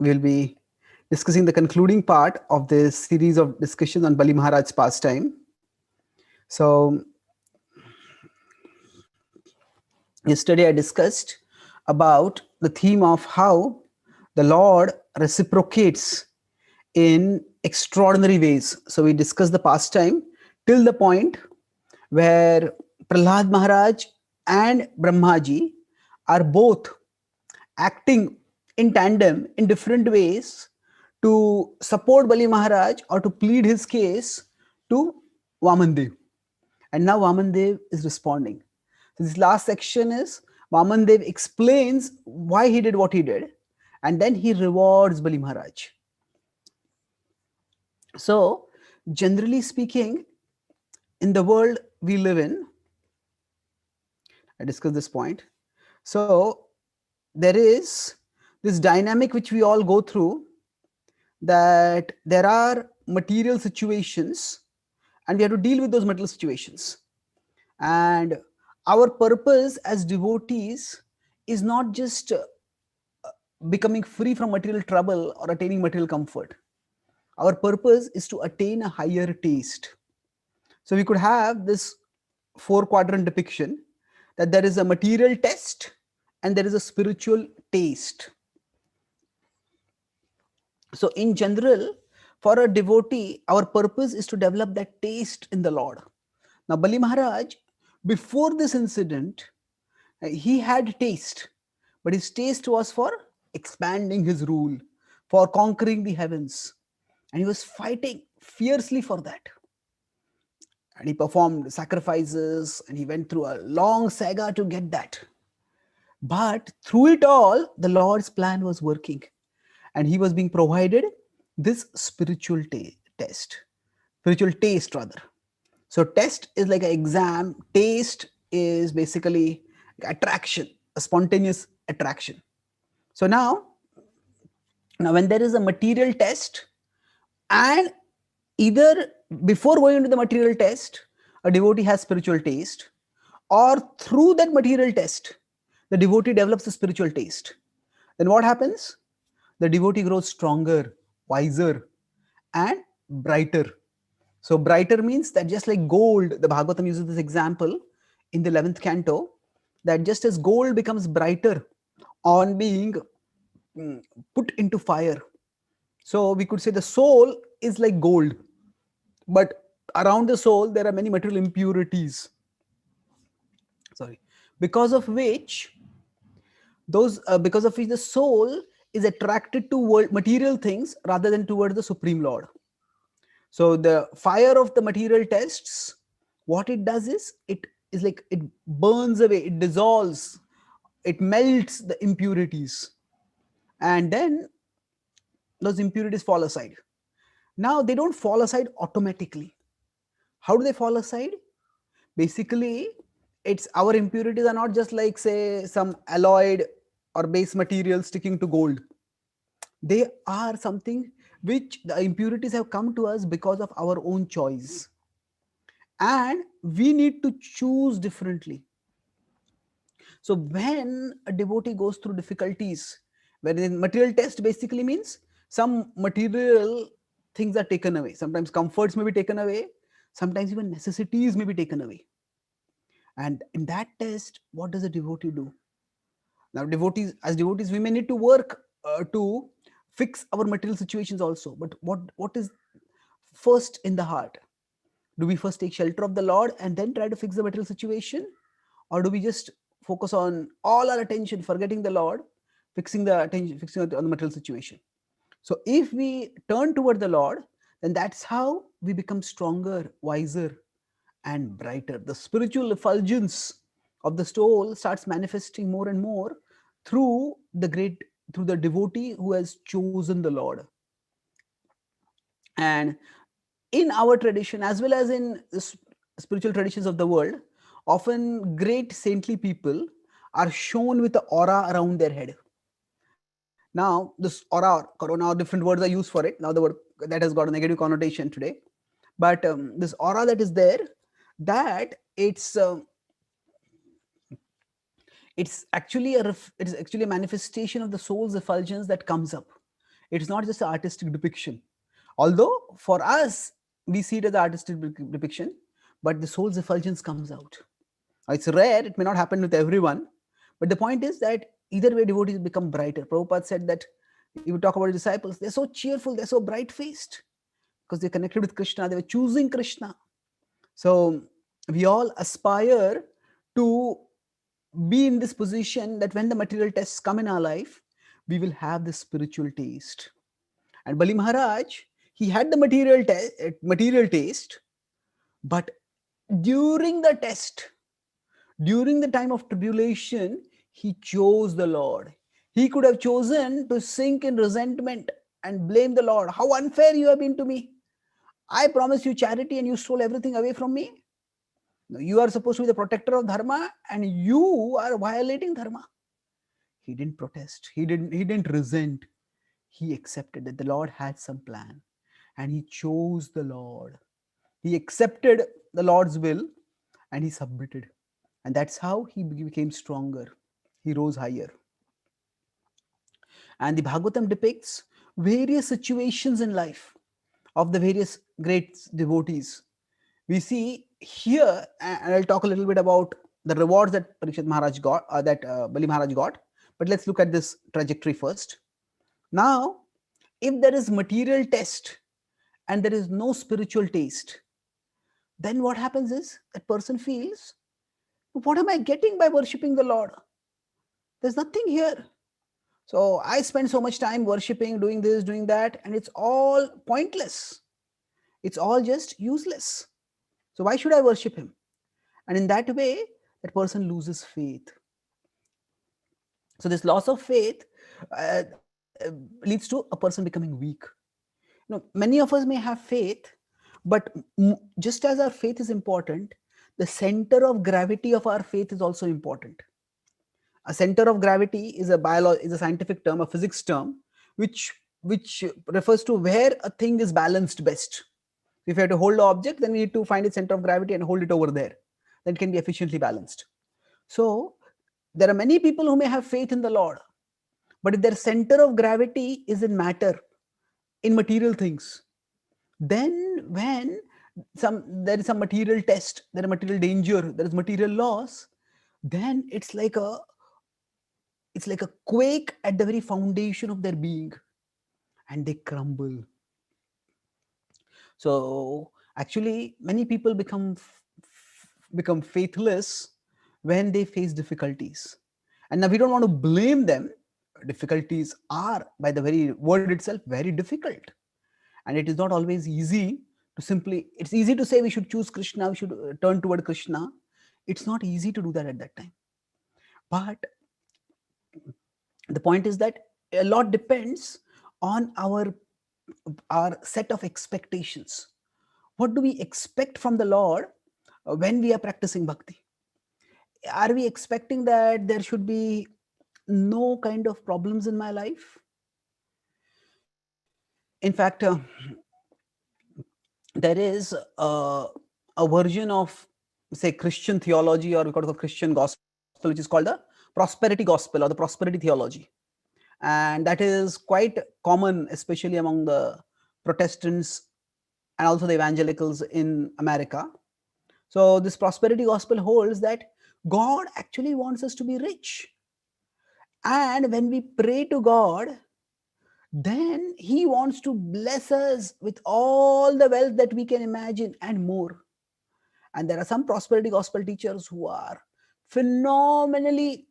we'll be discussing the concluding part of this series of discussions on Bali Maharaj's pastime. So, yesterday I discussed about the theme of how the Lord reciprocates in extraordinary ways. So, we discussed the pastime till the point where Prahlad Maharaj and Brahmaji are both acting in tandem in different ways to support Bali Maharaj or to plead his case to Vamandev. And now Vamandev is responding. So this last section is Vamandev explains why he did what he did, and then he rewards Bali Maharaj. So, generally speaking, in the world we live in, I discussed this point. So, there is this dynamic which we all go through, that there are material situations and we have to deal with those material situations. And our purpose as devotees is not just becoming free from material trouble or attaining material comfort. Our purpose is to attain a higher taste. So we could have this four quadrant depiction, that there is a material test and there is a spiritual taste. So in general, for a devotee, our purpose is to develop that taste in the Lord. Now Bali Maharaj, before this incident, he had taste, but his taste was for expanding his rule, for conquering the heavens, and he was fighting fiercely for that. And he performed sacrifices and he went through a long saga to get that. But through it all, the Lord's plan was working, and he was being provided this spiritual test, spiritual taste rather. So test is like an exam, taste is basically attraction, a spontaneous attraction. So now when there is a material test, and either before going into the material test, a devotee has spiritual taste, or through that material test, the devotee develops a spiritual taste, then what happens? The devotee grows stronger, wiser, and brighter. So brighter means that just like gold, the Bhagavatam uses this example in the 11th canto, that just as gold becomes brighter on being put into fire. So we could say the soul is like gold, but around the soul there are many material impurities. Sorry, because of which the soul is attracted to material things rather than towards the Supreme Lord. So the fire of the material tests, what it does is it burns away, it dissolves, it melts the impurities, and then those impurities fall aside. Now they don't fall aside automatically. How do they fall aside? Basically, it's our impurities are not just like, say, some alloyed or base material sticking to gold. They are something which the impurities have come to us because of our own choice, and we need to choose differently. So when a devotee goes through difficulties, where the material test basically means some material things are taken away, sometimes comforts may be taken away, sometimes even necessities may be taken away. And in that test, what does a devotee do? Now as devotees we may need to work to fix our material situations also, but what is first in the heart? Do we first take shelter of the Lord and then try to fix the material situation, or do we just focus on all our attention forgetting the Lord, fixing on the material situation? So if we turn toward the Lord, then that's how we become stronger, wiser, and brighter. The spiritual effulgence of the soul starts manifesting more and more through the devotee who has chosen the Lord. And in our tradition, as well as in spiritual traditions of the world, often great saintly people are shown with the aura around their head. Now this aura, corona, different words are used for it. Now the word that has got a negative connotation today, but this aura that is there, that it's actually a manifestation of the soul's effulgence that comes up. It's not just an artistic depiction. Although for us, we see it as an artistic depiction, but the soul's effulgence comes out. It's rare, it may not happen with everyone, but the point is that either way, devotees become brighter. Prabhupada said that he would talk about his disciples, they're so cheerful, they're so bright faced because they're connected with Krishna, they were choosing Krishna. So we all aspire to be in this position that when the material tests come in our life, we will have this spiritual taste. And Bali Maharaj, he had the material taste, but during the test, during the time of tribulation, he chose the Lord. He could have chosen to sink in resentment and blame the Lord. How unfair you have been to me. I promised you charity and you stole everything away from me. No, you are supposed to be the protector of dharma and you are violating dharma. He didn't protest. He didn't resent. He accepted that the Lord had some plan and he chose the Lord. He accepted the Lord's will and he submitted. And that's how he became stronger. He rose higher. And the Bhagavatam depicts various situations in life of the various great devotees. We see here, and I'll talk a little bit about the rewards that Parikshit Maharaj got, Bali Maharaj got. But let's look at this trajectory first. Now, if there is material test and there is no spiritual taste, then what happens is that person feels, what am I getting by worshipping the Lord? There's nothing here. So I spend so much time worshipping, doing this, doing that, and it's all pointless. It's all just useless. So why should I worship him? And in that way, that person loses faith. So this loss of faith leads to a person becoming weak. Many of us may have faith, but just as our faith is important, the center of gravity of our faith is also important. A center of gravity is a scientific term, a physics term, which refers to where a thing is balanced best. If you have to hold an object, then we need to find its center of gravity and hold it over there. Then it can be efficiently balanced. So there are many people who may have faith in the Lord, but if their center of gravity is in matter, in material things, then when there is some material test, there is material danger, there is material loss, then it's like a quake at the very foundation of their being, and they crumble. So actually, many people become faithless when they face difficulties. And now we don't want to blame them. Difficulties are, by the very word itself, very difficult. And it is not always easy to simply, it's easy to say we should choose Krishna, we should turn toward Krishna. It's not easy to do that at that time. But the point is that a lot depends on our set of expectations. What do we expect from the Lord when we are practicing bhakti? Are we expecting that there should be no kind of problems in my life? In fact, there is a version of, say, Christian theology, or we call it a Christian gospel, which is called the prosperity gospel or the prosperity theology. And that is quite common, especially among the Protestants and also the evangelicals in America. So this prosperity gospel holds that God actually wants us to be rich. And when we pray to God, then he wants to bless us with all the wealth that we can imagine and more. And there are some prosperity gospel teachers who are phenomenally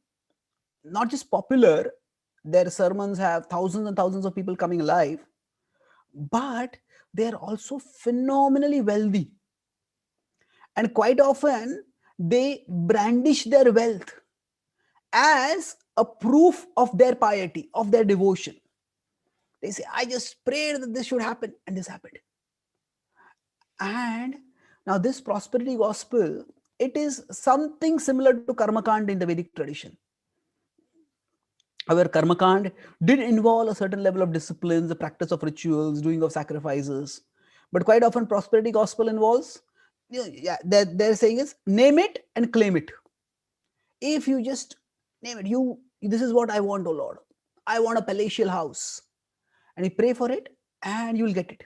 not just popular, their sermons have thousands and thousands of people coming live, but they are also phenomenally wealthy. And quite often they brandish their wealth as a proof of their piety, of their devotion. They say, I just prayed that this should happen, and this happened. And now this prosperity gospel, it is something similar to Karmakand in the Vedic tradition. Our Karmakand did involve a certain level of disciplines, the practice of rituals, doing of sacrifices. But quite often prosperity gospel involves, they're saying is name it and claim it. If you just name it, this is what I want, oh Lord. I want a palatial house. and you pray for it, and you will get it.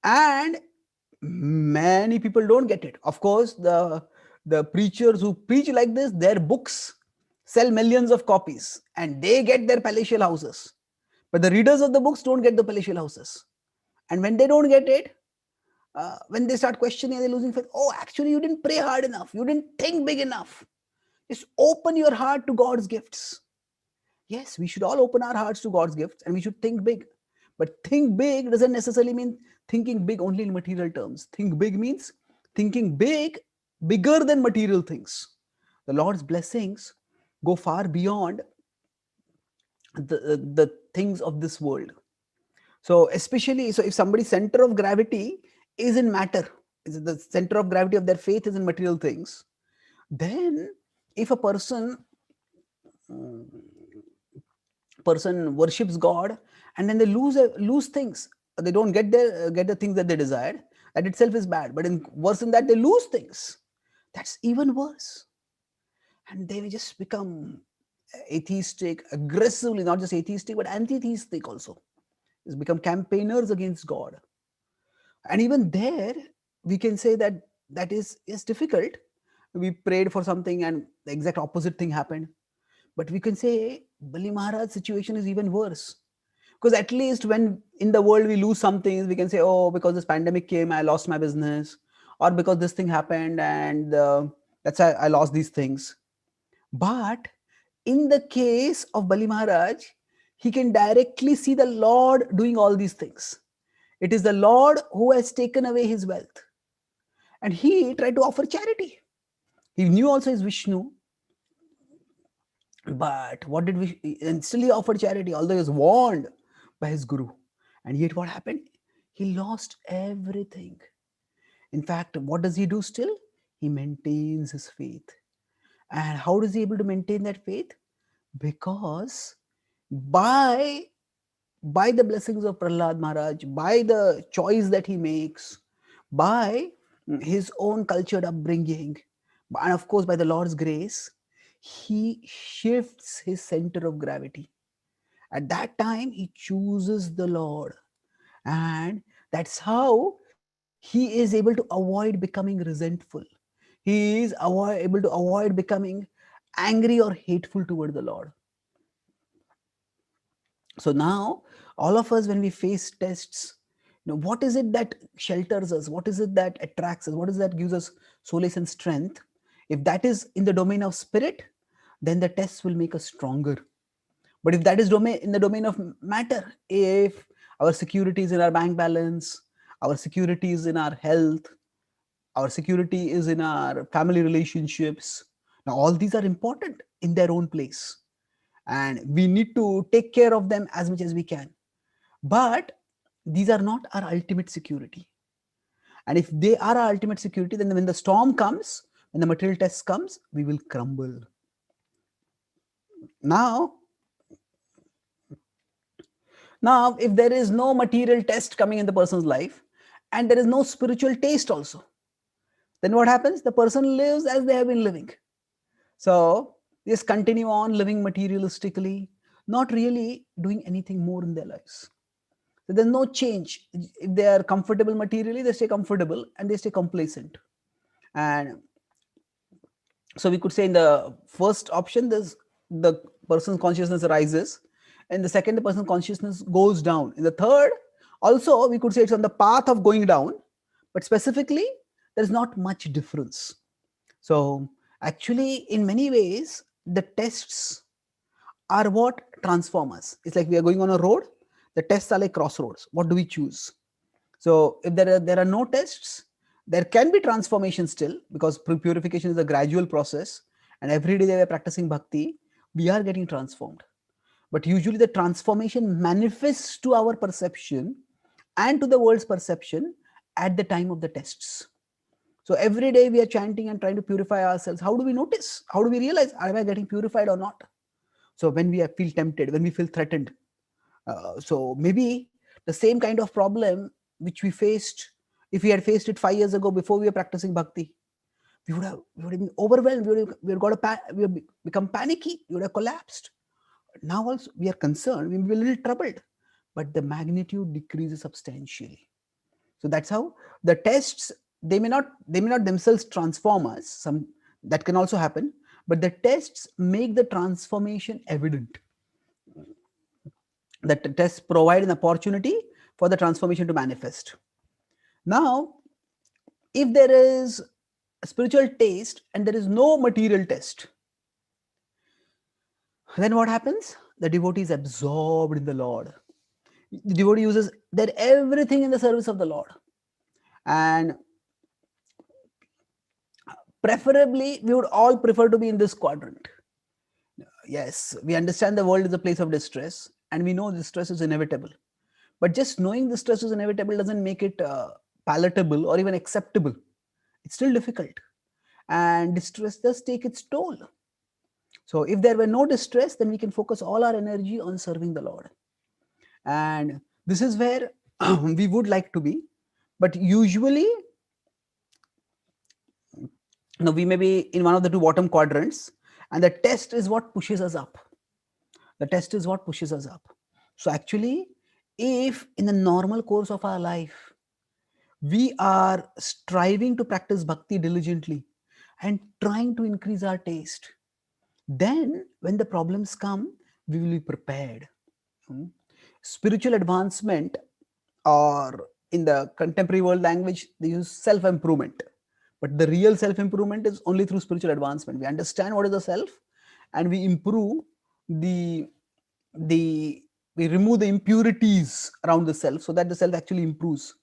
And many people don't get it. Of course, the preachers who preach like this, their books sell millions of copies and they get their palatial houses. But the readers of the books don't get the palatial houses. And when they don't get it, when they start questioning, they're losing faith. Oh, actually, you didn't pray hard enough. You didn't think big enough. Just open your heart to God's gifts. Yes, we should all open our hearts to God's gifts and we should think big. But think big doesn't necessarily mean thinking big only in material terms. Think big means thinking big, bigger than material things. The Lord's blessings go far beyond the things of this world. So especially, so if somebody's center of gravity is in matter, is the center of gravity of their faith is in material things, then if a person worships God and then they lose things, they don't get the things that they desired, that itself is bad. But worse than that, they lose things. That's even worse. And they will just become atheistic, aggressively, not just atheistic, but anti-theistic also. It's become campaigners against God. And even there, we can say that that is difficult. We prayed for something and the exact opposite thing happened. But we can say Bali Maharaj's situation is even worse. Because at least when in the world we lose some things, we can say, oh, because this pandemic came, I lost my business. Or because this thing happened and that's why I lost these things. But in the case of Bali Maharaj, he can directly see the Lord doing all these things. It is the Lord who has taken away his wealth. And he tried to offer charity. He knew also his Vishnu. But what did we, and still he offered charity, although he was warned by his guru. And yet what happened? He lost everything. In fact, what does he do still? He maintains his faith. And how is he able to maintain that faith? Because by the blessings of Prahlad Maharaj, by the choice that he makes, by his own cultured upbringing, and of course by the Lord's grace, he shifts his center of gravity. At that time, he chooses the Lord. And that's how he is able to avoid becoming resentful. He is able to avoid becoming angry or hateful toward the Lord. So now, all of us, when we face tests, what is it that shelters us? What is it that attracts us? What is that gives us solace and strength? If that is in the domain of spirit, then the tests will make us stronger. But if that is in the domain of matter, if our security is in our bank balance, our security is in our health, our security is in our family relationships, now all these are important in their own place. And we need to take care of them as much as we can. But these are not our ultimate security. And if they are our ultimate security, then when the storm comes, when the material test comes, we will crumble. Now, if there is no material test coming in the person's life and there is no spiritual taste also, then what happens? The person lives as they have been living. So they just continue on living materialistically, not really doing anything more in their lives. So there's no change. If they are comfortable materially, they stay comfortable and they stay complacent. And so we could say in the first option, the person's consciousness rises. In the second, the person's consciousness goes down. In the third, also we could say it's on the path of going down, but specifically, there's not much difference. So actually, in many ways, the tests are what transform us. It's like we are going on a road. The tests are like crossroads. What do we choose? So if there are no tests, there can be transformation still, because purification is a gradual process, and every day that we are practicing bhakti, we are getting transformed. But usually the transformation manifests to our perception and to the world's perception at the time of the tests. So every day we are chanting and trying to purify ourselves. How do we notice? How do we realize, am I getting purified or not? So when we feel tempted, when we feel threatened, so maybe the same kind of problem which we faced, if we had faced it 5 years ago before we were practicing bhakti, we would have been overwhelmed. We would become panicky. We would have collapsed. Now also we are concerned. We will be a little troubled. but the magnitude decreases substantially. So that's how the tests, they may not themselves transform us. Some that can also happen, but the tests make the transformation evident. The tests provide an opportunity for the transformation to manifest. Now, if there is a spiritual taste and there is no material test, then what happens? The devotee is absorbed in the Lord. The devotee uses their everything in the service of the Lord. And preferably, we would all prefer to be in this quadrant. Yes, we understand the world is a place of distress, and we know distress is inevitable. But just knowing distress is inevitable doesn't make it palatable or even acceptable. It's still difficult. And distress does take its toll. So, if there were no distress, then we can focus all our energy on serving the Lord. And this is where we would like to be. But usually, we may be in one of the two bottom quadrants, and the test is what pushes us up. The test is what pushes us up. So, actually, if in the normal course of our life, we are striving to practice bhakti diligently and trying to increase our taste, then when the problems come, we will be prepared. Spiritual advancement, or in the contemporary world language, they use self improvement. But the real self improvement is only through spiritual advancement. We understand what is the self, and we improve the the we remove the impurities around the self so that the self actually improves.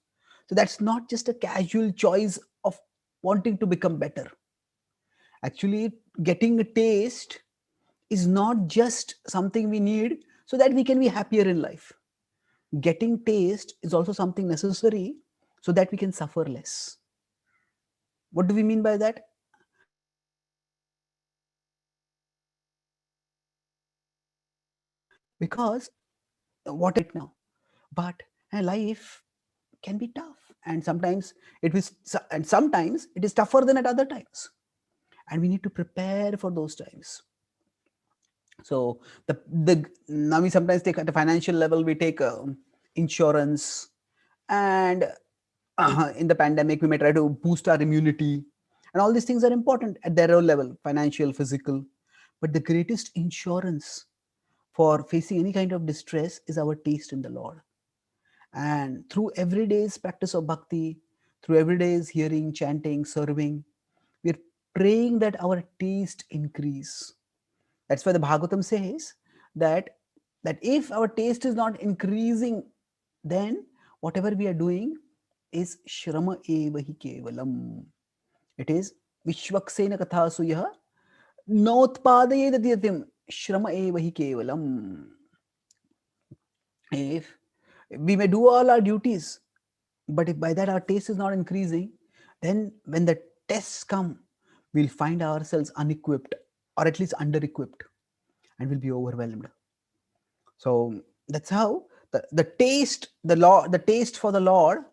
So that's not just a casual choice of wanting to become better. Actually, getting a taste is not just something we need so that we can be happier in life. Getting taste is also something necessary so that we can suffer less. What do we mean by that? Because what right now, but life can be tough, and sometimes it is tougher than at other times, and we need to prepare for those times. So the now we sometimes take at the financial level, we take insurance, and in the pandemic we may try to boost our immunity, and all these things are important at their own level, financial, physical. But the greatest insurance for facing any kind of distress is our taste in the Lord. And through every day's practice of bhakti, through every day's hearing, chanting, serving, we're praying that our taste increase. That's why the Bhagavatam says that if our taste is not increasing, then whatever we are doing is shrama evahi kevalam. It is vishwaksena kathasuyah notpadayedadyatim shrama evahi kevalam. If we may do all our duties, but if by that our taste is not increasing, then when the tests come, we'll find ourselves unequipped, or at least under equipped, and we'll be overwhelmed. So that's how the taste, the taste for the Lord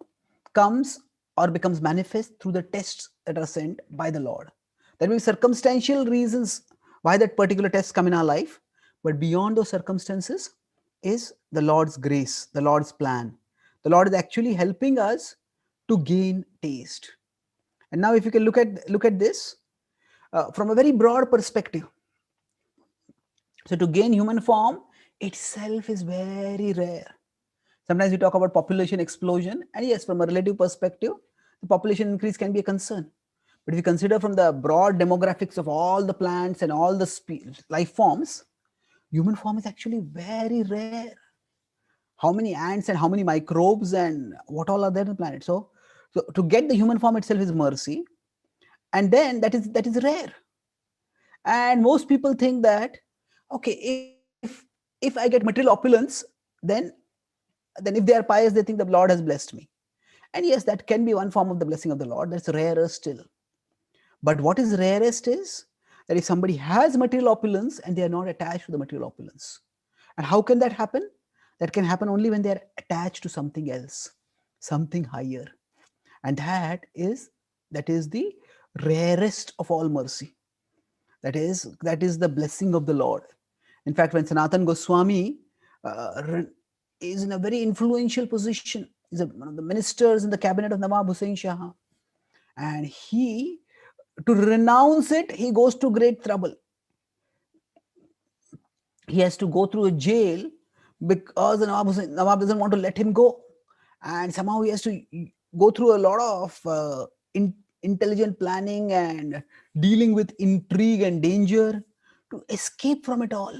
comes or becomes manifest through the tests that are sent by the Lord. There may be circumstantial reasons why that particular tests come in our life, but beyond those circumstances is the Lord's grace, the Lord's plan. The Lord is actually helping us to gain taste. And now, if you can look at this from a very broad perspective, so to gain human form itself is very rare. Sometimes we talk about population explosion, and yes, from a relative perspective, the population increase can be a concern. But if you consider from the broad demographics of all the plants and all the life forms, human form is actually very rare. How many ants and how many microbes and what all are there on the planet? So to get the human form itself is mercy, and then that is rare. And most people think that, okay, if I get material opulence, then if they are pious, they think the Lord has blessed me. And yes, that can be one form of the blessing of the Lord. That's rarer still. But what is rarest is that if somebody has material opulence and they are not attached to the material opulence. And how can that happen? That can happen only when they are attached to something else, something higher. And that is the rarest of all mercy. That is the blessing of the Lord. In fact, when Sanatan Goswami uh, is in a very influential position. He's one of the ministers in the cabinet of Nawab Hussain Shah. And he, to renounce it, he goes to great trouble. He has to go through a jail because the Nawab doesn't want to let him go. And somehow he has to go through a lot of intelligent planning and dealing with intrigue and danger to escape from it all.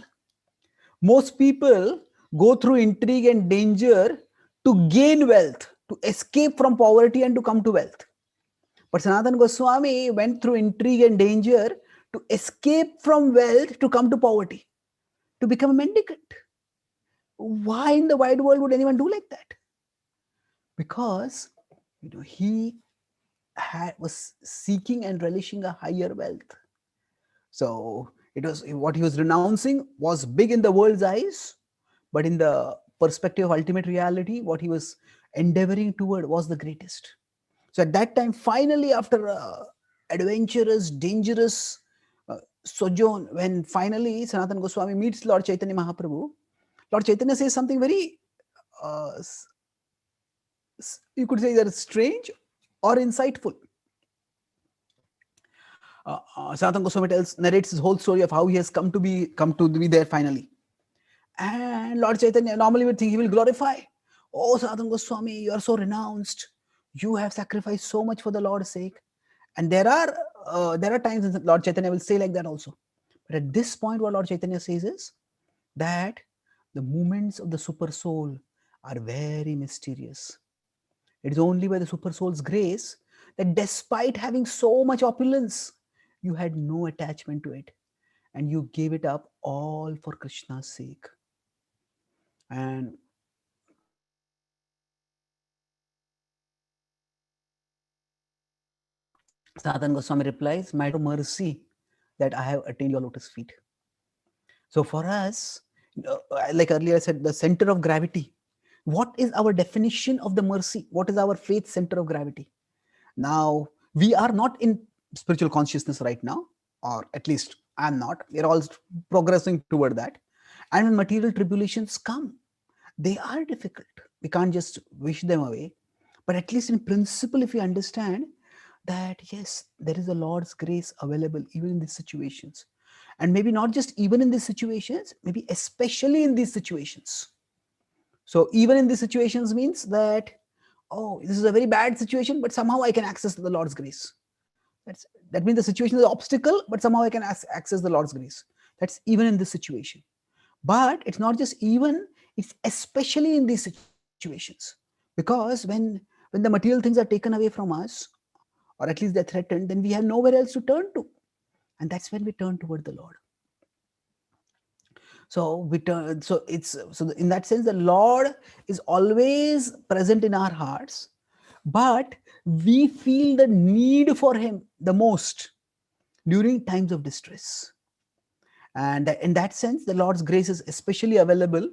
Most people go through intrigue and danger to gain wealth, to escape from poverty and to come to wealth. But Sanatana Goswami went through intrigue and danger to escape from wealth to come to poverty, to become a mendicant. Why in the wide world would anyone do like that? Because he was seeking and relishing a higher wealth. So it was what he was renouncing was big in the world's eyes, but in the perspective of ultimate reality, what he was endeavoring toward was the greatest. So at that time, finally, after adventurous, dangerous sojourn, when finally Sanatana Goswami meets Lord Chaitanya Mahaprabhu, Lord Chaitanya says something very, you could say that strange or insightful. Sanatana Goswami narrates his whole story of how he has come to be there finally. And Lord Chaitanya normally would think he will glorify. Oh, Sanatana Goswami, you are so renounced. You have sacrificed so much for the Lord's sake. And there are times that Lord Chaitanya will say like that also. But at this point, what Lord Chaitanya says is that the movements of the super soul are very mysterious. It is only by the super soul's grace that despite having so much opulence, you had no attachment to it and you gave it up all for Krishna's sake. And Sanatana Goswami replies, "My mercy that I have attained your lotus feet." So for us, like earlier I said, the center of gravity. What is our definition of the mercy? What is our faith center of gravity? Now, we are not in spiritual consciousness right now, or at least I'm not. We're all progressing toward that. And when material tribulations come, they are difficult. We can't just wish them away. But at least in principle, if we understand that, yes, there is a Lord's grace available even in these situations. And maybe not just even in these situations, maybe especially in these situations. So even in these situations means that, oh, this is a very bad situation, but somehow I can access the Lord's grace. That means the situation is an obstacle, but somehow I can access the Lord's grace. That's even in this situation. But it's not just even, it's especially in these situations. Because when the material things are taken away from us, or at least they're threatened, then we have nowhere else to turn to. And that's when we turn toward the Lord. So we turn, so in that sense, the Lord is always present in our hearts, but we feel the need for him the most during times of distress. And in that sense, the Lord's grace is especially available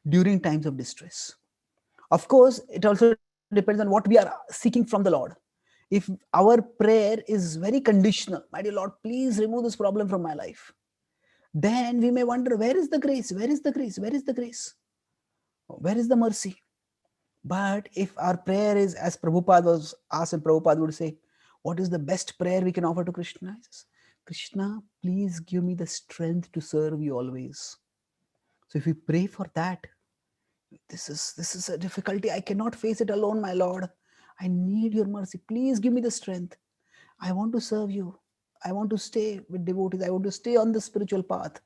during times of distress. Of course, it also depends on what we are seeking from the Lord. If our prayer is very conditional, my dear Lord, please remove this problem from my life, then we may wonder, where is the grace? Where is the grace? Where is the grace? Where is the mercy? But if our prayer is, as Prabhupada was asked, and Prabhupada would say, what is the best prayer we can offer to Krishna? Says, Krishna, please give me the strength to serve you always. So if we pray for that, this is a difficulty. I cannot face it alone, my Lord. I need your mercy. Please give me the strength. I want to serve you. I want to stay with devotees. I want to stay on the spiritual path.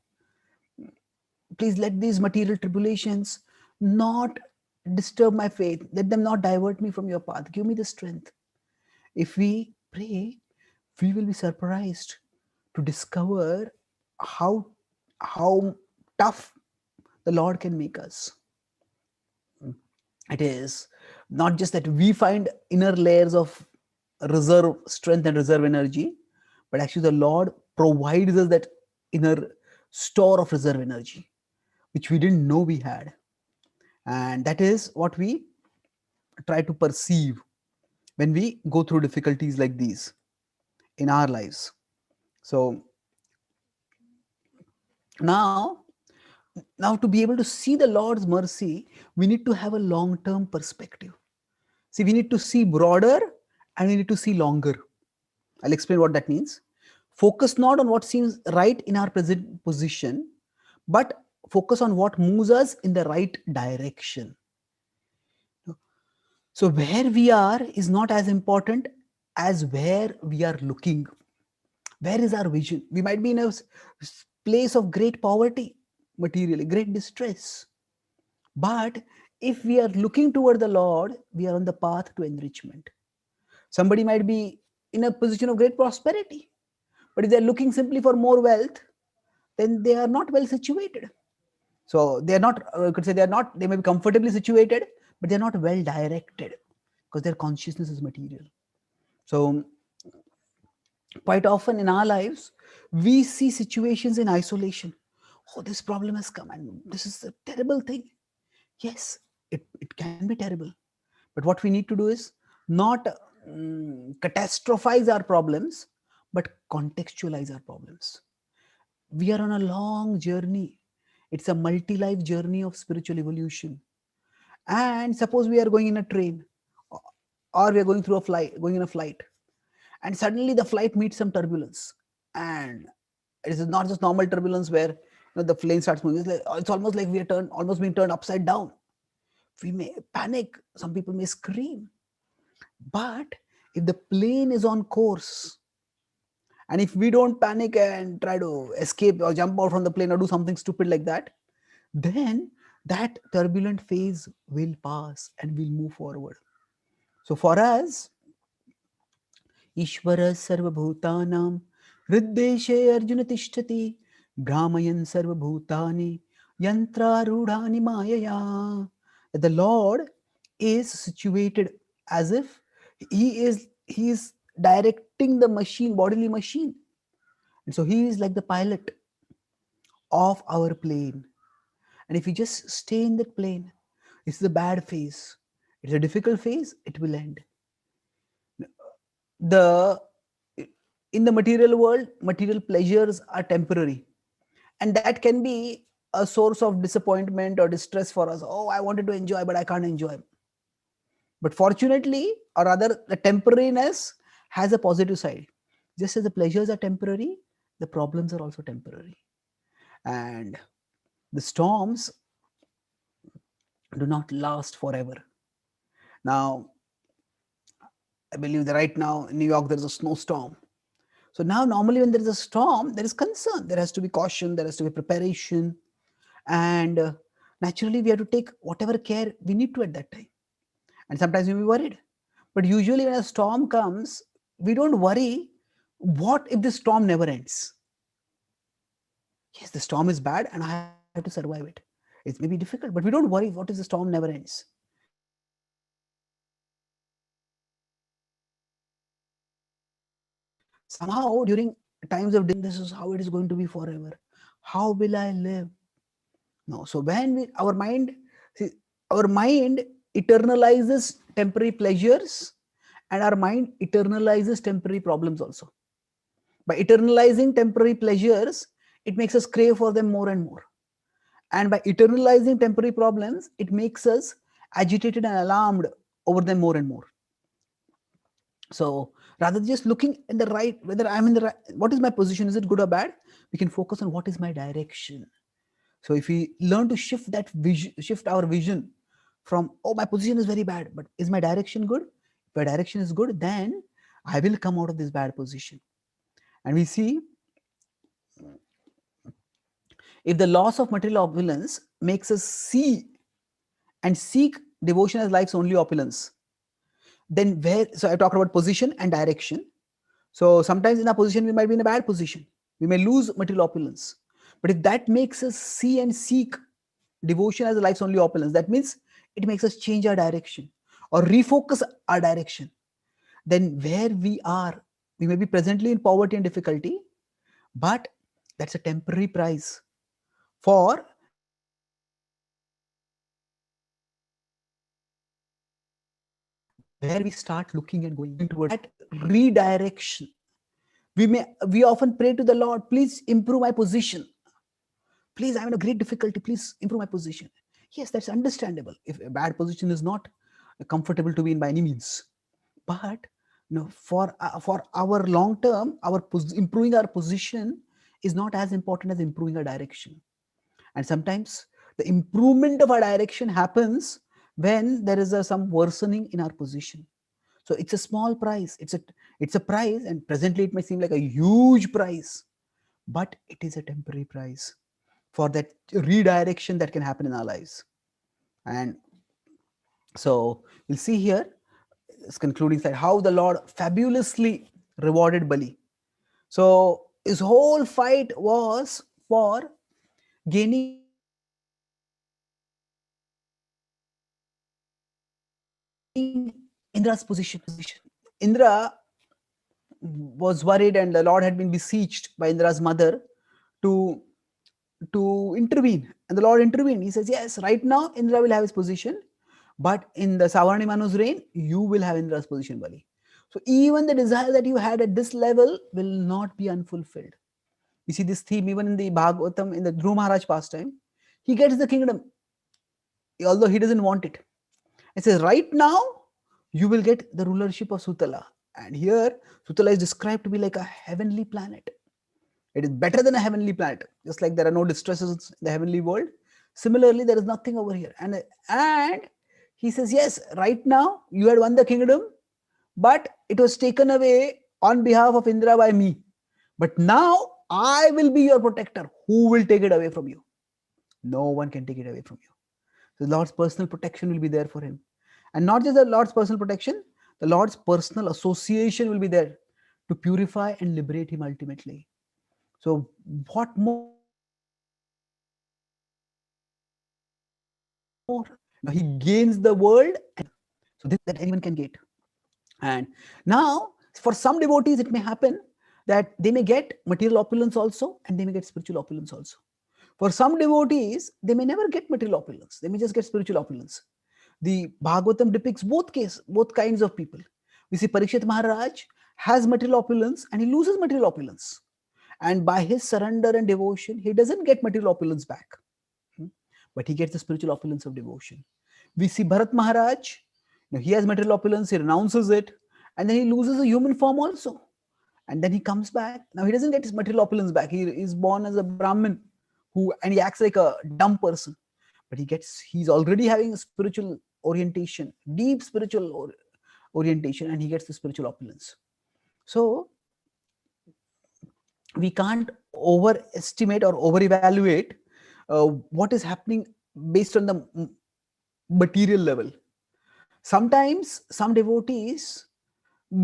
Please let these material tribulations not disturb my faith. Let them not divert me from your path. Give me the strength. If we pray, we will be surprised to discover how tough the Lord can make us. It is not just that we find inner layers of reserve strength and reserve energy, but actually the Lord provides us that inner store of reserve energy, which we didn't know we had. And that is what we try to perceive when we go through difficulties like these in our lives. So now now to be able to see the Lord's mercy, we need to have a long-term perspective. See, we need to see broader and we need to see longer. I'll explain what that means. Focus not on what seems right in our present position, but focus on what moves us in the right direction. So, where we are is not as important as where we are looking. Where is our vision? We might be in a place of great poverty, materially, great distress. But if we are looking toward the Lord, we are on the path to enrichment. Somebody might be in a position of great prosperity, but if they're looking simply for more wealth, then they are not well situated. So they are not, could say they are not, they may be comfortably situated, but they're not well directed because their consciousness is material. So quite often in our lives, we see situations in isolation. Oh, this problem has come and this is a terrible thing. Yes, it can be terrible. But what we need to do is not catastrophize our problems, but contextualize our problems. We are on a long journey. It's a multi-life journey of spiritual evolution. And suppose we are going in a train or we are going through a flight, going in a flight, and suddenly the flight meets some turbulence. And it is not just normal turbulence where the plane starts moving. It's almost like we are almost being turned upside down. We may panic. Some people may scream. But if the plane is on course, and if we don't panic and try to escape or jump out from the plane or do something stupid like that, then that turbulent phase will pass and we'll move forward. So for us, Ishvara sarvabhutanam hriddeshe arjuna tishtati brahmayan sarvabhutani yantrarudhani mayaya. The Lord is situated as if he is directing the machine, bodily machine. And so he is like the pilot of our plane. And if we just stay in that plane, it's the bad phase. It's a difficult phase, it will end. The in the material world, material pleasures are temporary. And that can be a source of disappointment or distress for us. Oh, I wanted to enjoy, but I can't enjoy. But fortunately, or rather, the temporariness has a positive side. Just as the pleasures are temporary, the problems are also temporary. And the storms do not last forever. Now, I believe that right now in New York, there's a snowstorm. So now, normally, when there is a storm, there is concern. There has to be caution, there has to be preparation. And naturally, we have to take whatever care we need to at that time. And sometimes we may be worried. But usually, when a storm comes, we don't worry, what if the storm never ends? Yes, the storm is bad and I have to survive it. It may be difficult, but we don't worry, what if the storm never ends? Somehow, during times of this is how it is going to be forever. How will I live? No. So when our mind eternalizes temporary pleasures, and our mind eternalizes temporary problems also. By eternalizing temporary pleasures, it makes us crave for them more and more. And by eternalizing temporary problems, it makes us agitated and alarmed over them more and more. So rather than just looking in the right, whether I'm in the right, what is my position, is it good or bad, we can focus on what is my direction. So if we learn to shift that vision, shift our vision from, oh, my position is very bad, but is my direction good? If my direction is good, then I will come out of this bad position. And we see, if the loss of material opulence makes us see and seek devotion as life's only opulence, then so I talked about position and direction. So sometimes in our position, we might be in a bad position. We may lose material opulence. But if that makes us see and seek devotion as a life's only opulence, that means it makes us change our direction or refocus our direction. Then where we are, we may be presently in poverty and difficulty, but that's a temporary price for where we start looking and going towards that redirection. We often pray to the Lord, please improve my position. please, I'm in a great difficulty, please improve my position. Yes, that's understandable if a bad position is not comfortable to be in by any means. But for our long term, improving our position is not as important as improving our direction. And sometimes the improvement of our direction happens when there is some worsening in our position. So it's a small price, it's a price, and presently it may seem like a huge price, but it is a temporary price for that redirection that can happen in our lives. And so we'll see here, this concluding slide, how the Lord fabulously rewarded Bali. So his whole fight was for gaining Indra's position. Indra was worried, and the Lord had been beseeched by Indra's mother to intervene, and the Lord intervened. He says, yes, right now Indra will have his position, but in the Savarni Manu's reign, you will have Indra's position, Bali. So even the desire that you had at this level will not be unfulfilled. You see this theme even in the Bhagavatam, in the Dhruv Maharaj pastime. He gets the kingdom, although he doesn't want it. It says, right now, you will get the rulership of Sutala. And here, Sutala is described to be like a heavenly planet. It is better than a heavenly planet. Just like there are no distresses in the heavenly world, similarly, there is nothing over here. And he says, yes, right now, you had won the kingdom, but it was taken away on behalf of Indra by me. But now, I will be your protector. Who will take it away from you? No one can take it away from you. The Lord's personal protection will be there for him. And not just the Lord's personal protection, the Lord's personal association will be there to purify and liberate him ultimately. So what more? Now he gains the world, and so this that anyone can get. And now for some devotees, it may happen that they may get material opulence also, and they may get spiritual opulence also. For some devotees, they may never get material opulence. They may just get spiritual opulence. The Bhagavatam depicts both kinds of people. We see Parikshit Maharaj has material opulence and he loses material opulence. And by his surrender and devotion, he doesn't get material opulence back, but he gets the spiritual opulence of devotion. We see Bharat Maharaj, he has material opulence, he renounces it, and then he loses a human form also. And then he comes back. Now he doesn't get his material opulence back. He is born as a Brahmin and he acts like a dumb person. But he's already having a spiritual orientation, deep spiritual orientation, and he gets the spiritual opulence. So we can't overestimate or over-evaluate what is happening based on the material level. Sometimes some devotees,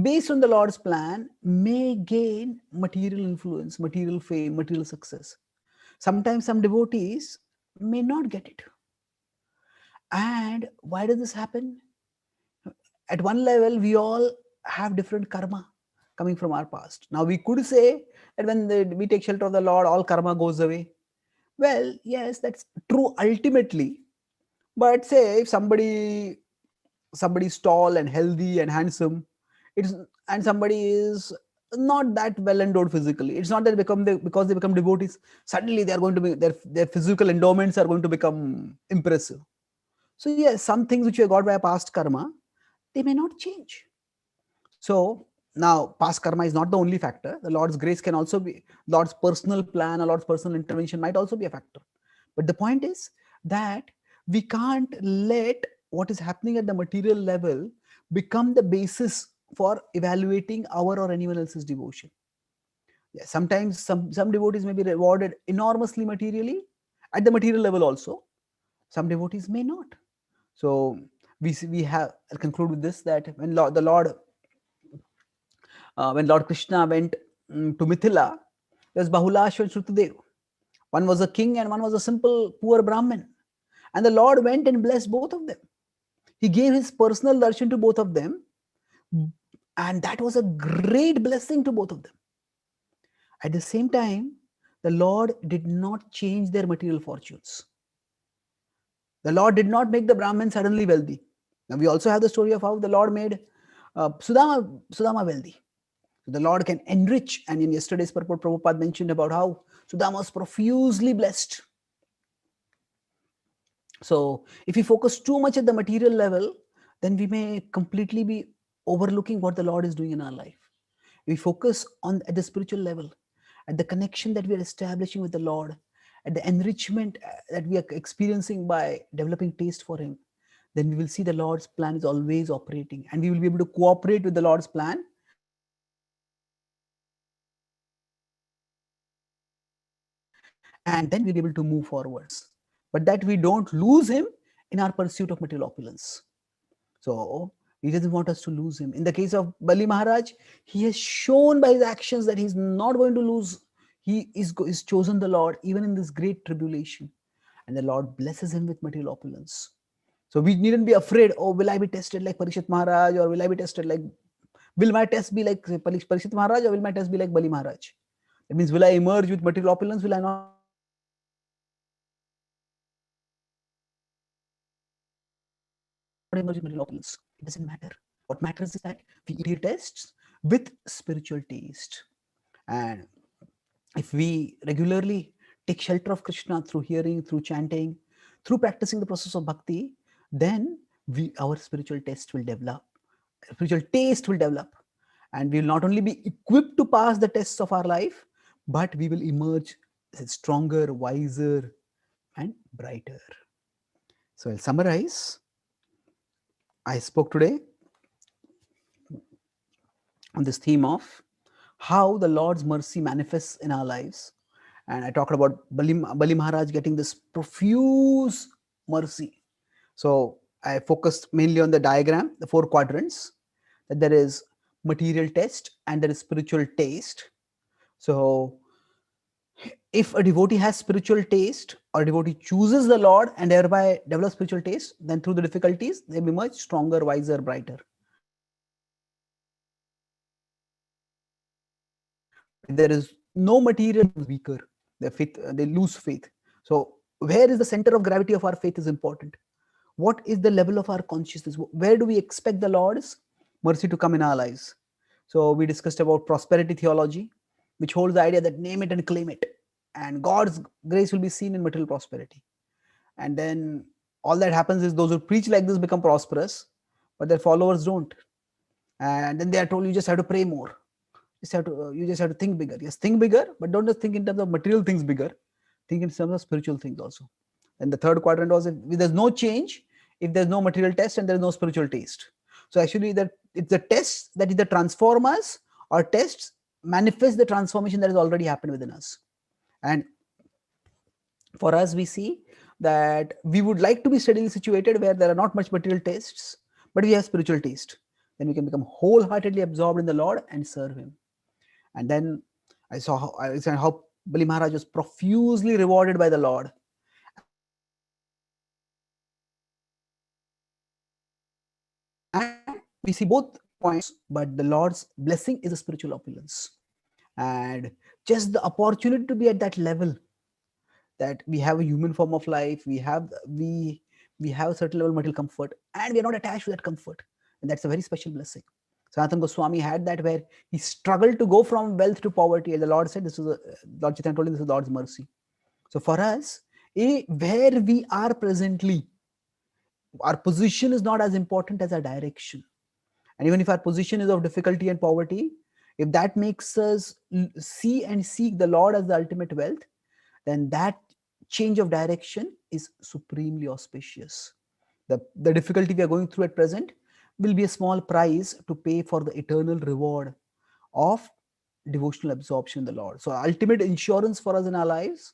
based on the Lord's plan, may gain material influence, material fame, material success. Sometimes some devotees may not get it. And why does this happen? At one level, we all have different karma coming from our past. Now, we could say that when we take shelter of the Lord, all karma goes away. Well, yes, that's true ultimately. But say if somebody's tall and healthy and handsome, and somebody is not that well endowed physically, it's not that because they become devotees, suddenly they are going to be their physical endowments are going to become impressive. So yes, some things which you got by past karma, they may not change. So now past karma is not the only factor. The Lord's grace can also be, Lord's personal plan or Lord's personal intervention might also be a factor. But the point is that we can't let what is happening at the material level become the basis for evaluating our or anyone else's devotion. Yeah, sometimes some devotees may be rewarded enormously materially at the material level also. Some devotees may not. So I'll conclude with this, that when Lord Krishna went to Mithila, there's Bahulash and Shrutudev. One was a king and one was a simple poor Brahmin. And the Lord went and blessed both of them. He gave his personal darshan to both of them. And that was a great blessing to both of them. At the same time, the Lord did not change their material fortunes. The Lord did not make the Brahmin suddenly wealthy. Now we also have the story of how the Lord made Sudama wealthy. So the Lord can enrich. And in yesterday's purport, Prabhupada mentioned about how Sudama was profusely blessed. So if we focus too much at the material level, then we may completely be overlooking what the Lord is doing in our life. We focus on at the spiritual level, at the connection that we are establishing with the Lord, at the enrichment that we are experiencing by developing taste for Him. Then we will see the Lord's plan is always operating, and we will be able to cooperate with the Lord's plan. And then we'll be able to move forwards. But that we don't lose Him in our pursuit of material opulence. So He doesn't want us to lose Him. In the case of Bali Maharaj, he has shown by his actions that he's not going to lose. He is chosen the Lord even in this great tribulation. And the Lord blesses him with material opulence. So we needn't be afraid, oh, will I be tested like Parikshit Maharaj, or will I be tested like, will my test be like Parikshit Maharaj, or will my test be like Bali Maharaj? That means, will I emerge with material opulence? Will I not emerge with material opulence? It doesn't matter. What matters is that we emerge with material tests with spiritual taste. And if we regularly take shelter of Krishna through hearing, through chanting, through practicing the process of bhakti, then our spiritual test will develop, spiritual taste will develop, and we will not only be equipped to pass the tests of our life, but we will emerge stronger, wiser, and brighter. So I'll summarize. I spoke today on this theme of how the Lord's mercy manifests in our lives. And I talked about Bali Maharaj getting this profuse mercy. So I focused mainly on the diagram, the four quadrants, that there is material test and there is spiritual taste. So if a devotee has spiritual taste, or a devotee chooses the Lord and thereby develops spiritual taste, then through the difficulties, they emerge stronger, wiser, brighter. But if there is no material, weaker, their faith, they lose faith. So where is the center of gravity of our faith is important. What is the level of our consciousness? Where do we expect the Lord's mercy to come in our lives? So we discussed about prosperity theology, which holds the idea that name it and claim it, and God's grace will be seen in material prosperity. And then all that happens is those who preach like this become prosperous, but their followers don't. And then they are told, you just have to pray more. You just have to think bigger. Yes, think bigger, but don't just think in terms of material things bigger. Think in terms of spiritual things also. And the third quadrant was, if there's no change, if there's no material test and there's no spiritual taste. So actually, that it's the tests that either transform us, or tests manifest the transformation that has already happened within us. And for us, we see that we would like to be steadily situated where there are not much material tastes, but we have spiritual taste. Then we can become wholeheartedly absorbed in the Lord and serve Him. And then I saw how Bali Maharaj was profusely rewarded by the Lord. And we see both points, but the Lord's blessing is a spiritual opulence. And just the opportunity to be at that level, that we have a human form of life, we have a certain level of material comfort, and we are not attached to that comfort, and that's a very special blessing. Sanatana Goswami had that, where he struggled to go from wealth to poverty, and the Lord said, Lord Chaitanya told him, this is Lord Chaitanya told him, this is God's mercy. So for us, where we are presently, our position is not as important as our direction. And even if our position is of difficulty and poverty, if that makes us see and seek the Lord as the ultimate wealth, then that change of direction is supremely auspicious. The difficulty we are going through at present will be a small price to pay for the eternal reward of devotional absorption in the Lord. So, ultimate insurance for us in our lives,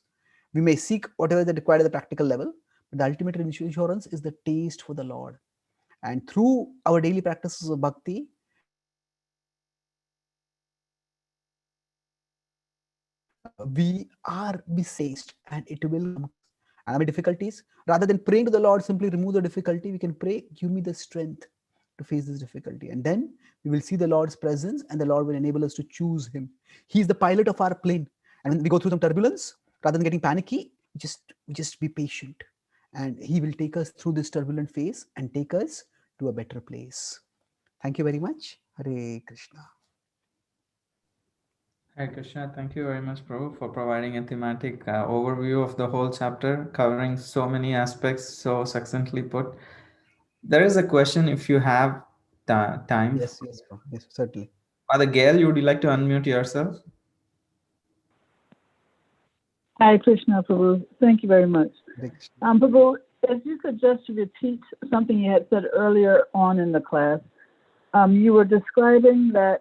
we may seek whatever is required at the practical level, but the ultimate insurance is the taste for the Lord. And through our daily practices of bhakti, we are beseised and it will come to us. And our difficulties, rather than praying to the Lord, simply remove the difficulty, we can pray, give me the strength to face this difficulty. And then we will see the Lord's presence and the Lord will enable us to choose Him. He is the pilot of our plane. And when we go through some turbulence, rather than getting panicky, we just be patient. And He will take us through this turbulent phase and take us to a better place. Thank you very much. Hare Krishna. Hi Krishna, thank you very much, Prabhu, for providing a thematic overview of the whole chapter, covering so many aspects so succinctly put. There is a question if you have time. Yes, yes, bro. Yes, certainly. Father Gail, would you like to unmute yourself? Hi, Krishna Prabhu. Thank you very much. Hare Krishna. Prabhu, if you could just repeat something you had said earlier on in the class, you were describing that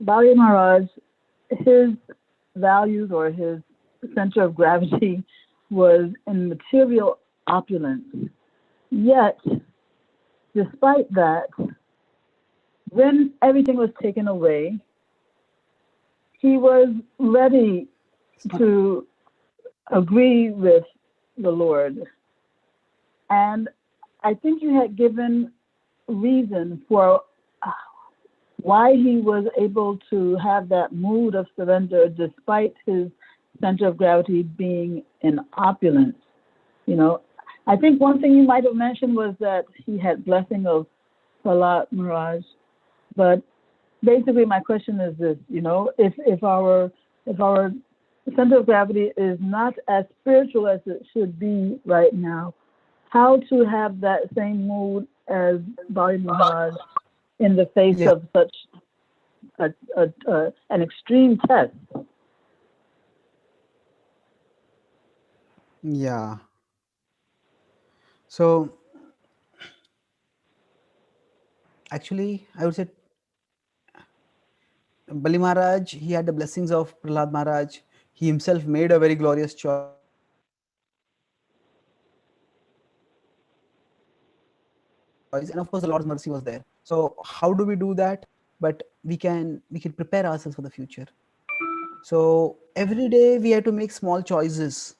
Bali Maharaj, his values or his center of gravity was in material opulence. Yet, despite that, when everything was taken away, he was ready to agree with the Lord. And I think you had given reason for why he was able to have that mood of surrender despite his center of gravity being in opulence. You know, I think one thing you might have mentioned was that he had blessing of Salat Miraj. But basically my question is this, you know, if our center of gravity is not as spiritual as it should be right now, how to have that same mood as Bali Maharaj in the face Yeah, of such an extreme test. yeah. So actually, I would say Bali Maharaj, he had the blessings of Prahlad Maharaj. He himself made a very glorious choice, and of course, the Lord's mercy was there. So how do we do that? But we can we can prepare ourselves for the future. So every day we have to make small choices.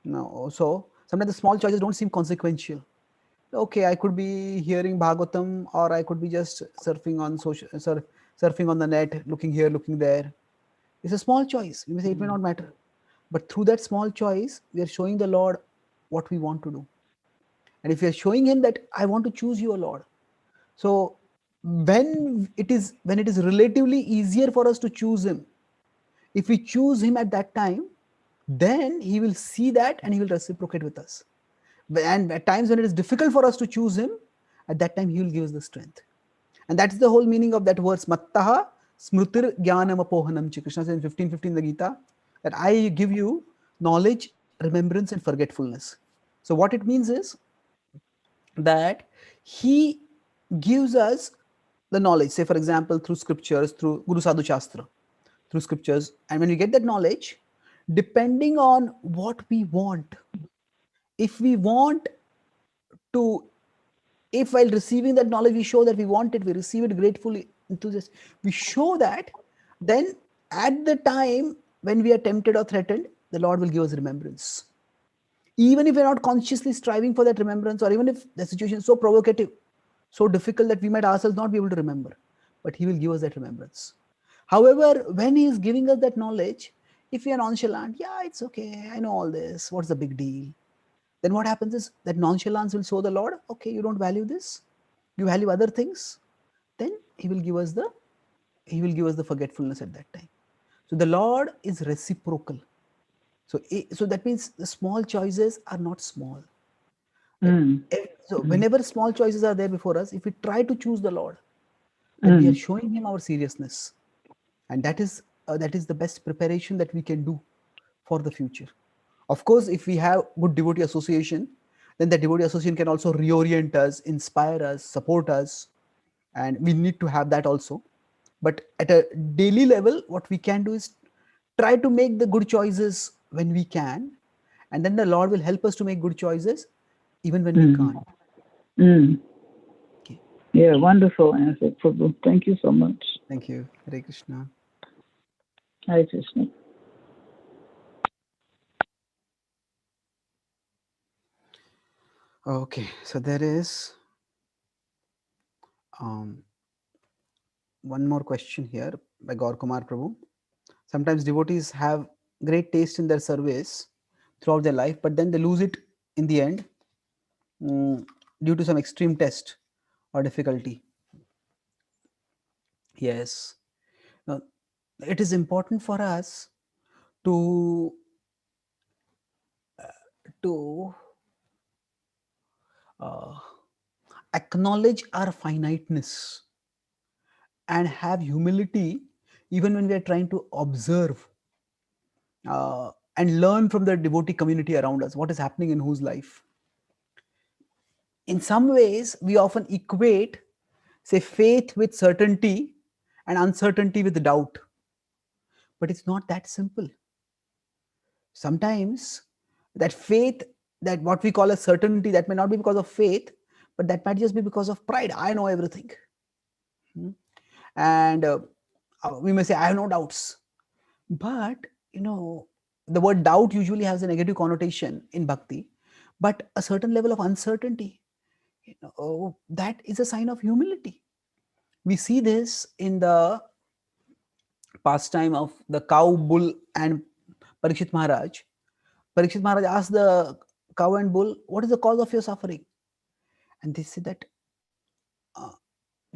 Now, so sometimes the small choices don't seem consequential. Okay, I could be hearing Bhagavatam, or I could be just surfing on surfing on the net, looking here, looking there. It's a small choice. We may say it may not matter, but through that small choice, we are showing the Lord what we want to do. And if we are showing Him that I want to choose you, O Lord, so when it is relatively easier for us to choose Him, if we choose Him at that time, then He will see that and He will reciprocate with us. And at times when it is difficult for us to choose Him, at that time He will give us the strength. And that's the whole meaning of that verse, Mattaha Smrutir Jnanam Apohanam. Krishna says in 15:15 the Gita, that I give you knowledge, remembrance, and forgetfulness. So what it means is that He gives us the knowledge, say for example, through scriptures, through Guru Sadhu Shastra, through scriptures. And when we get that knowledge, depending on what we want, if we want to, if while receiving that knowledge we show that we want it, we receive it gratefully, enthusiastic, we show that, then at the time when we are tempted or threatened, the Lord will give us remembrance. Even if we're not consciously striving for that remembrance, or even if the situation is so provocative, so difficult that we might ourselves not be able to remember, but He will give us that remembrance. However, when He is giving us that knowledge, if we are nonchalant, yeah, it's okay, I know all this, what's the big deal? Then what happens is that nonchalance will show the Lord, okay, you don't value this, you value other things, then He will give us the forgetfulness at that time. So the Lord is reciprocal. So that means the small choices are not small. That Mm, so mm, whenever small choices are there before us, if we try to choose the Lord, then we are mm, showing Him our seriousness, and that is the best preparation that we can do for the future. Of course, if we have good devotee association, then the devotee association can also reorient us, inspire us, support us, and we need to have that also. But at a daily level, what we can do is try to make the good choices when we can, and then the Lord will help us to make good choices even when we mm, can't. mm. Okay. Yeah, wonderful answer, Prabhu. Thank you so much. Thank you. Hare Krishna. Hare Krishna. Okay, so there is um, one more question here by Gaur Kumar Prabhu. Sometimes devotees have great taste in their service throughout their life, but then they lose it in the end, mm, due to some extreme test or difficulty. Yes. Now, it is important for us to to uh, acknowledge our finiteness and have humility even when we are trying to observe and learn from the devotee community around us what is happening in whose life. In some ways, we often equate, say, faith with certainty and uncertainty with doubt. But it's not that simple. Sometimes that faith, that what we call a certainty, that may not be because of faith, but that might just be because of pride. I know everything. And we may say, I have no doubts. But, the word doubt usually has a negative connotation in bhakti, but a certain level of uncertainty, that is a sign of humility. We see this in the pastime of the cow, bull, and Parikshit Maharaj. Parikshit Maharaj asked the cow and bull, what is the cause of your suffering? And they said that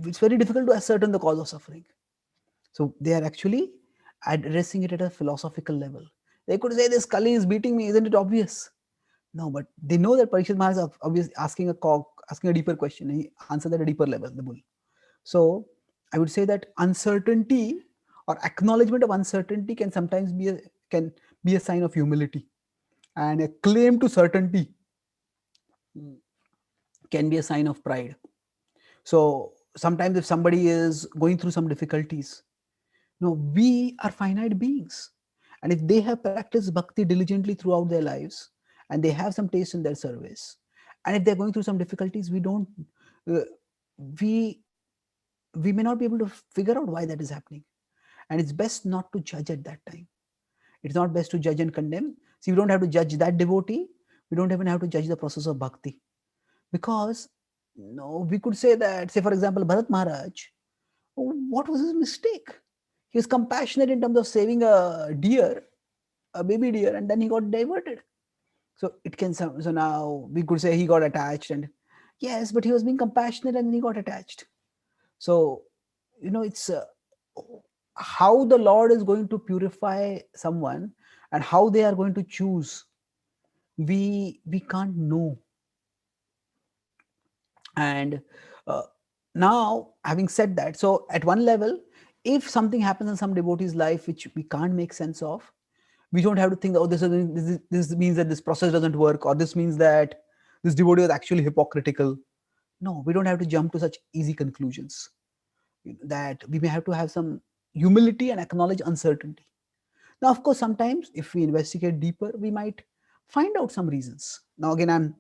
it's very difficult to ascertain the cause of suffering. So they are actually addressing it at a philosophical level. They could say, this Kali is beating me, isn't it obvious? No, but they know that Parikshit Maharaj is obviously asking a deeper question. He answered at a deeper level, the bull. So I would say that uncertainty or acknowledgement of uncertainty can sometimes be a sign of humility, and a claim to certainty can be a sign of pride. So sometimes if somebody is going through some difficulties, we are finite beings, and if they have practiced bhakti diligently throughout their lives and they have some taste in their service, and if they're going through some difficulties, we may not be able to figure out why that is happening. And it's best not to judge at that time. It's not best to judge and condemn. See, we don't have to judge that devotee. We don't even have to judge the process of bhakti. Because we could say that, say for example, Bharat Maharaj, what was his mistake? He was compassionate in terms of saving a deer, a baby deer, and then he got diverted. So now we could say he got attached, and yes, but he was being compassionate and then he got attached. So, it's how the Lord is going to purify someone and how they are going to choose. We can't know. And now, having said that, so at one level, if something happens in some devotee's life which we can't make sense of, we don't have to think, oh, this means that this process doesn't work, or this means that this devotee is actually hypocritical. No, we don't have to jump to such easy conclusions. That we may have to have some humility and acknowledge uncertainty. Now, of course, sometimes if we investigate deeper, we might find out some reasons. Now, again,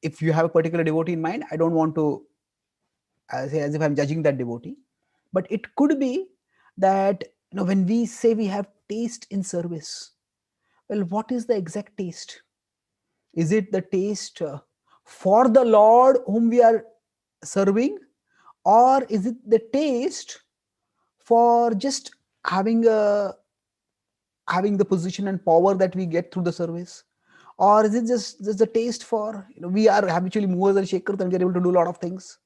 if you have a particular devotee in mind, I don't want to say as if I'm judging that devotee, but it could be that when we say we have taste in service, well, what is the exact taste? Is it the taste for the Lord whom we are serving, or is it the taste for just having the position and power that we get through the service? Or is it just the taste for, we are habitually movers and shakers and we're able to do a lot of things.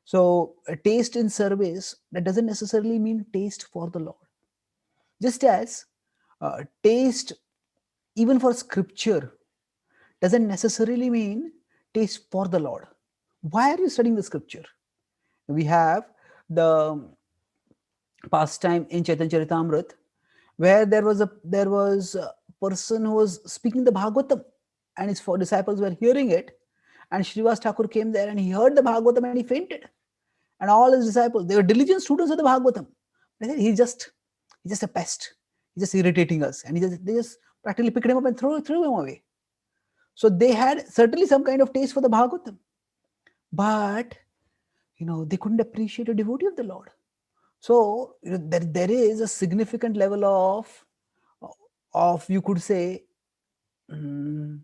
So a taste in service, that doesn't necessarily mean taste for the Lord. Just as taste even for scripture doesn't necessarily mean taste for the Lord. Why are you studying the scripture? We have the pastime in Chaitanya Charitamrita where there was a person who was speaking the Bhagavatam, and his four disciples were hearing it, and Srivas Thakur came there and he heard the Bhagavatam and he fainted. And all his disciples, they were diligent students of the Bhagavatam. They said, he's just a pest. He's just irritating us. And they just practically picked him up and threw him away. So they had certainly some kind of taste for the Bhagavatam. But, they couldn't appreciate a devotee of the Lord. So, there is a significant level of you could say, in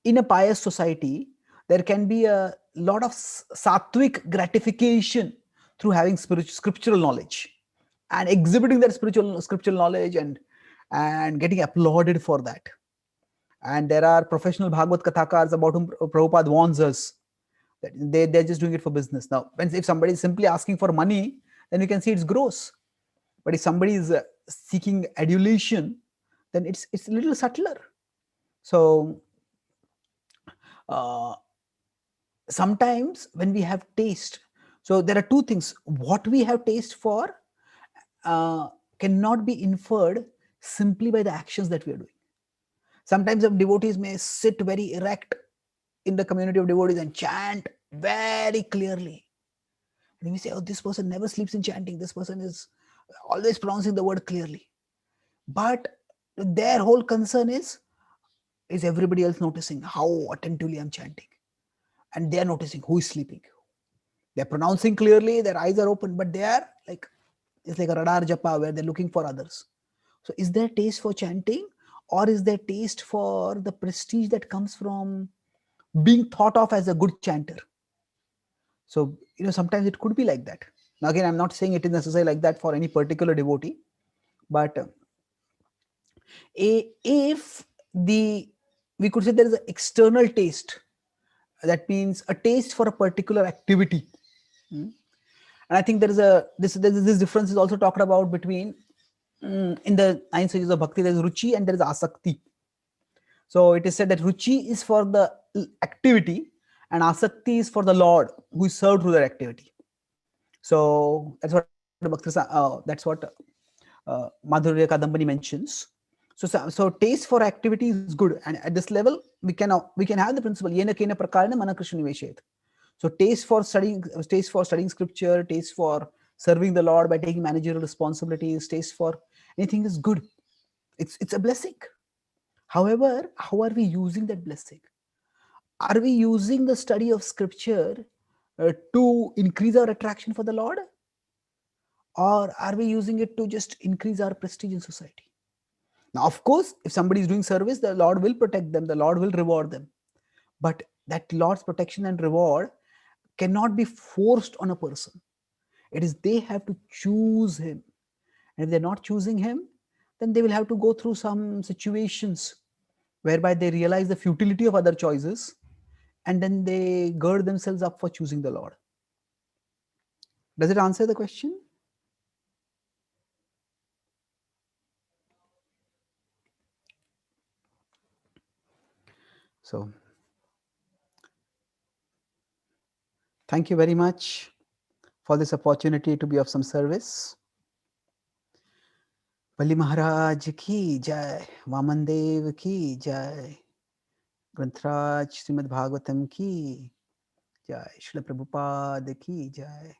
a pious society, there can be a lot of sattvic gratification through having scriptural knowledge and exhibiting that scriptural knowledge and getting applauded for that. And there are professional Bhagavad Kathakars about whom Prabhupada warns us that they're just doing it for business. Now, if somebody is simply asking for money, then we can see it's gross. But if somebody is seeking adulation, then it's a little subtler. So sometimes when we have taste, so there are two things. What we have taste for cannot be inferred simply by the actions that we are doing. Sometimes some devotees may sit very erect in the community of devotees and chant very clearly. And we say, oh, this person never sleeps in chanting. This person is always pronouncing the word clearly. But their whole concern is everybody else noticing how attentively I'm chanting? And they are noticing who is sleeping. They're pronouncing clearly, their eyes are open, but they are like, it's like a radar japa where they're looking for others. So is there taste for chanting, or is there taste for the prestige that comes from being thought of as a good chanter? So, sometimes it could be like that. Now, again, I'm not saying it is necessary like that for any particular devotee, but if we could say there is an external taste, that means a taste for a particular activity. And I think there is this difference is also talked about between in the 9 stages of bhakti. There is ruchi and there is asakti. So it is said that ruchi is for the activity and asakti is for the Lord who is served through that activity. So that's what Madhurya Kadambani mentions. So taste for activity is good, and at this level we can have the principle yena kena prakarena mana krishna niveshet. So taste for studying scripture, taste for serving the Lord by taking managerial responsibilities, taste for anything is good. It's a blessing. However, how are we using that blessing? Are we using the study of scripture to increase our attraction for the Lord? Or are we using it to just increase our prestige in society? Now, of course, if somebody is doing service, the Lord will protect them, the Lord will reward them. But that Lord's protection and reward cannot be forced on a person. It is they have to choose him. And if they're not choosing him, then they will have to go through some situations whereby they realize the futility of other choices, and then they gird themselves up for choosing the Lord. Does it answer the question? So, thank you very much for this opportunity to be of some service. Bali Maharaj ki jai, Vaman Dev ki jai, Grantraj Srimad Bhagavatam ki jai, Srila Prabhupada ki jai.